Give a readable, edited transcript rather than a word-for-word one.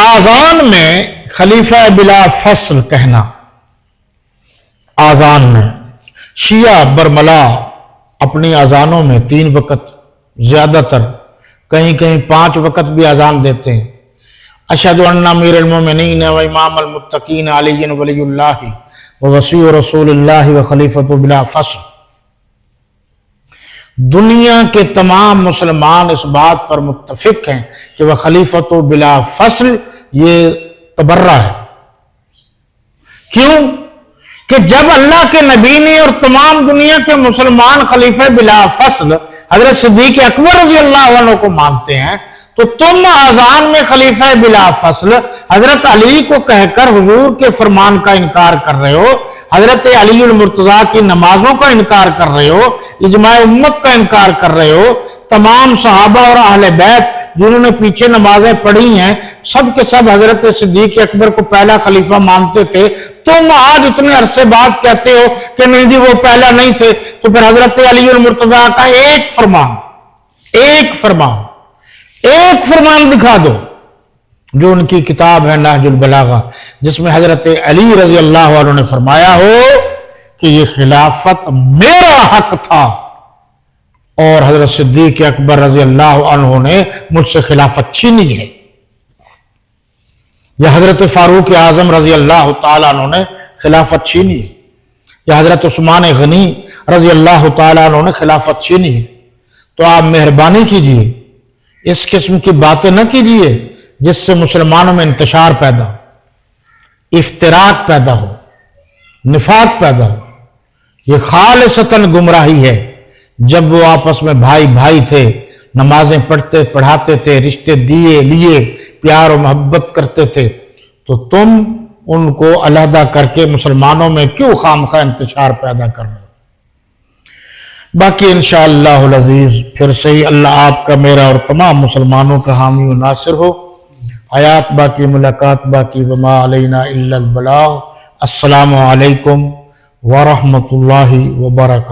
آذان میں خلیفہ بلا فصل کہنا، آذان میں شیعہ برملا اپنی آذانوں میں 3 وقت، زیادہ تر کہیں کہیں 5 وقت بھی آذان دیتے ہیں۔ اشہد ان امیر المومنین و امام المتقین علی ولی اللہ و وصی رسول اللہ و خلیفۃ بلا فصل۔ دنیا کے تمام مسلمان اس بات پر متفق ہیں کہ وہ خلیفۃ بلا فصل یہ تبرہ ہے۔ کیوں کہ جب اللہ کے نبی نے اور تمام دنیا کے مسلمان خلیفہ بلا فصل حضرت صدیق اکبر رضی اللہ عنہ کو مانتے ہیں، تو تم آذان میں خلیفہ بلا فصل حضرت علی کو کہہ کر حضور کے فرمان کا انکار کر رہے ہو، حضرت علی المرتضیٰ کی نمازوں کا انکار کر رہے ہو، اجماع امت کا انکار کر رہے ہو، تمام صحابہ اور اہل بیت جنہوں نے پیچھے نمازیں پڑھی ہیں سب کے سب حضرت صدیق اکبر کو پہلا خلیفہ مانتے تھے۔ تم آج اتنے عرصے بعد کہتے ہو کہ نہیں جی وہ پہلا نہیں تھے، تو پھر حضرت علی المرتضیٰ کا ایک فرمان دکھا دو جو ان کی کتاب ہے نہج البلاغہ، جس میں حضرت علی رضی اللہ عنہ نے فرمایا ہو کہ یہ خلافت میرا حق تھا اور حضرت صدیق اکبر رضی اللہ عنہ نے مجھ سے خلافت چھینی ہے، یا حضرت فاروق اعظم رضی اللہ تعالیٰ عنہ نے خلافت چھینی ہے، یا حضرت عثمان غنی رضی اللہ تعالیٰ عنہ نے خلافت چھینی ہے۔ تو آپ مہربانی کیجئے اس قسم کی باتیں نہ کیجئے جس سے مسلمانوں میں انتشار پیدا ہو، افتراق پیدا ہو، نفاق پیدا ہو۔ یہ خالصتاً گمراہی ہے۔ جب وہ آپس میں بھائی تھے، نمازیں پڑھتے پڑھاتے تھے، رشتے لیے پیار و محبت کرتے تھے، تو تم ان کو علیحدہ کر کے مسلمانوں میں کیوں خامخواہ انتشار پیدا کر رہے ہو؟ باقی انشاءاللہ العزیز پھر سے ہی اللہ آپ کا، میرا اور تمام مسلمانوں کا حامی و ناصر ہو۔ حیات باقی، ملاقات باقی، وما علینا الا البلاغ۔ السلام علیکم ورحمۃ اللہ وبرکاتہ۔